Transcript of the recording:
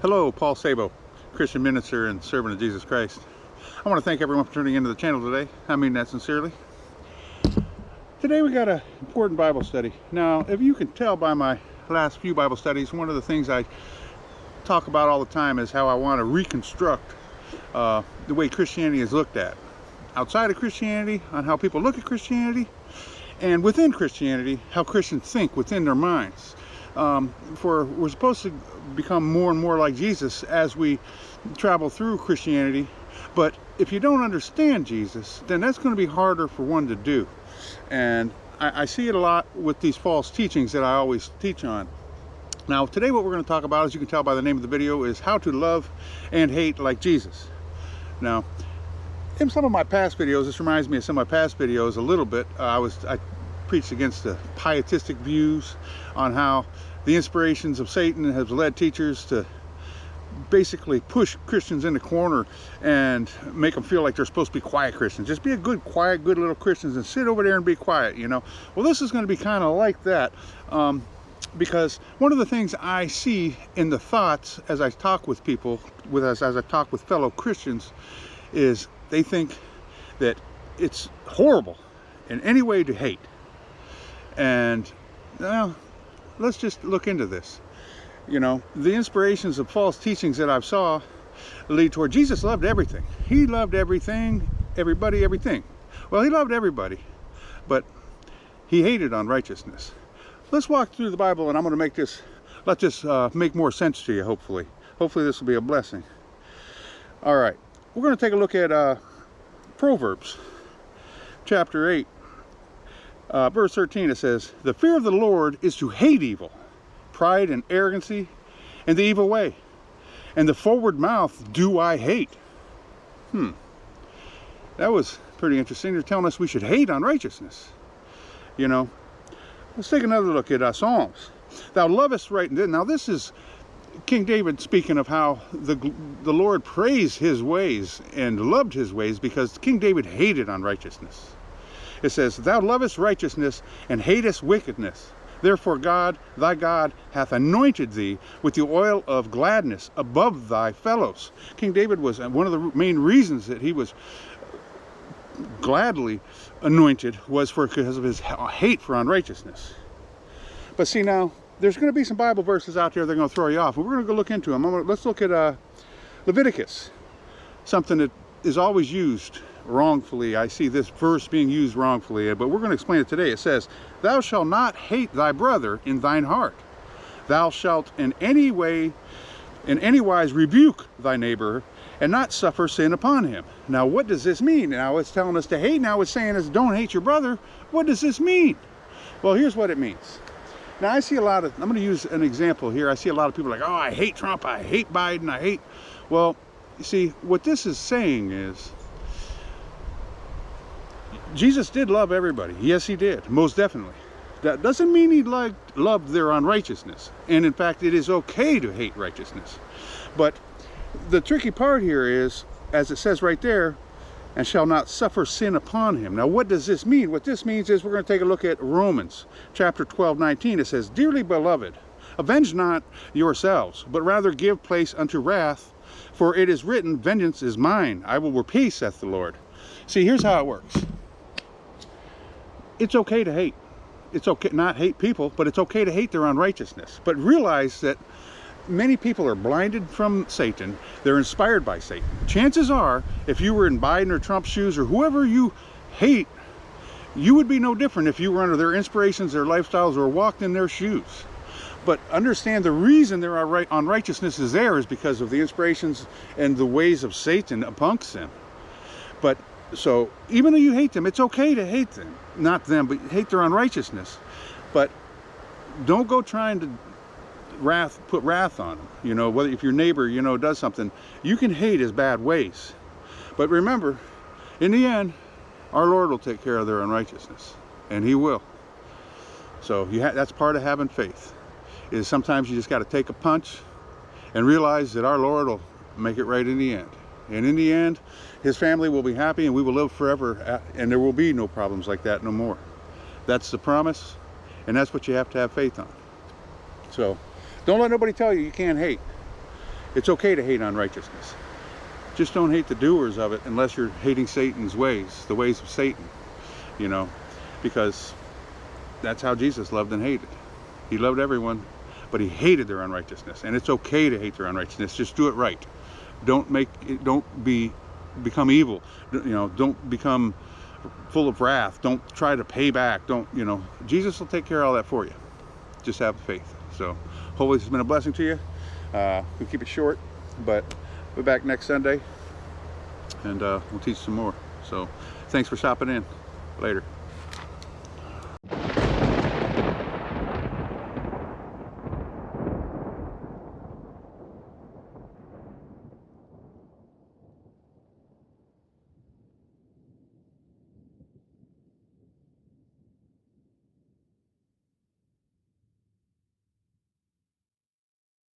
Hello, Paul Sabo, Christian minister and servant of Jesus Christ. I want to thank everyone for tuning into the channel today. I mean that sincerely. Today we got an important Bible study. Now, if you can tell by my last few Bible studies, one of the things I talk about all the time is how I want to reconstruct the way Christianity is looked at. Outside of Christianity, on how people look at Christianity, and within Christianity, how Christians think within their minds. We're supposed to become more and more like Jesus as we travel through Christianity, but if you don't understand Jesus, then that's going to be harder for one to do. And I see it a lot with these false teachings that I always teach on. Now today what we're going to talk about, as you can tell by the name of the video, is how to love and hate like Jesus. Now in some of my past videos, this reminds me of some of my past videos a little bit. I preached against the pietistic views on how the inspirations of Satan has led teachers to basically push Christians in the corner and make them feel like they're supposed to be quiet Christians. Just be a good, quiet, good little Christians and sit over there and be quiet, you know. Well, this is going to be kind of like that, because one of the things I see in the thoughts as I talk with people, as I talk with fellow Christians, is they think that it's horrible in any way to hate. And well, let's just look into this. You know, the inspirations of false teachings that I've saw lead toward Jesus loved everything. He loved everything, everybody, everything. Well, he loved everybody, but he hated unrighteousness. Let's walk through the Bible, and I'm going to make this, let this make more sense to you, hopefully. Hopefully this will be a blessing. All right, we're going to take a look at Proverbs chapter 8. Verse 13, it says, "The fear of the Lord is to hate evil, pride and arrogancy, and the evil way. And the forward mouth do I hate." That was pretty interesting. They're telling us we should hate unrighteousness. You know, let's take another look at Psalms. "Thou lovest right." Now this is King David speaking of how the Lord praised his ways and loved his ways, because King David hated unrighteousness. It says, "Thou lovest righteousness and hatest wickedness. Therefore God, thy God, hath anointed thee with the oil of gladness above thy fellows." King David was one of the main reasons that he was gladly anointed was because of his hate for unrighteousness. But see, now there's going to be some Bible verses out there that are going to throw you off, and we're going to go look into them. Let's look at Leviticus, something that is always used wrongfully. I see this verse being used wrongfully, but we're going to explain it today. It says, "Thou shalt not hate thy brother in thine heart. Thou shalt in any wise rebuke thy neighbor, and not suffer sin upon him." Now what does this mean? Now it's telling us to hate. Now it's saying us don't hate your brother. What does this mean? Well, here's what it means. Now I see a lot of, I'm going to use an example here. I see a lot of people like, "Oh, I hate Trump, I hate Biden, I hate." Well, you see, what this is saying is, Jesus did love everybody. Yes, he did, most definitely. That doesn't mean he loved their unrighteousness. And in fact, it is okay to hate righteousness. But the tricky part here is, as it says right there, "and shall not suffer sin upon him." Now what does this mean? What this means is, we're going to take a look at Romans chapter 12:19. It says, "Dearly beloved, avenge not yourselves, but rather give place unto wrath, for it is written, Vengeance is mine, I will repay, saith the Lord." See, here's how it works. It's okay to hate. It's okay not hate people, but it's okay to hate their unrighteousness. But realize that many people are blinded from Satan. They're inspired by Satan. Chances are, if you were in Biden or Trump's shoes, or whoever you hate, you would be no different if you were under their inspirations, their lifestyles, or walked in their shoes. But understand, the reason their unrighteousness is there is because of the inspirations and the ways of Satan amongst them. But so even though you hate them, it's okay to hate them. Not them, but hate their unrighteousness. But don't go trying to put wrath on them. You know, whether if your neighbor, you know, does something, you can hate his bad ways. But remember, in the end, our Lord will take care of their unrighteousness, and he will. So that's part of having faith, is sometimes you just got to take a punch and realize that our Lord will make it right in the end. And in the end, his family will be happy, and we will live forever, and there will be no problems like that no more. That's the promise, and that's what you have to have faith on. So don't let nobody tell you you can't hate. It's okay to hate unrighteousness. Just don't hate the doers of it unless you're hating Satan's ways, the ways of Satan, you know, because that's how Jesus loved and hated. He loved everyone, but he hated their unrighteousness. And it's okay to hate their unrighteousness. Just do it right. Don't become evil. You know, don't become full of wrath. Don't try to pay back. Don't, you know, Jesus will take care of all that for you. Just have faith. So hopefully this has been a blessing to you. We'll keep it short, but we'll be back next Sunday, and we'll teach some more. So thanks for stopping in. Later.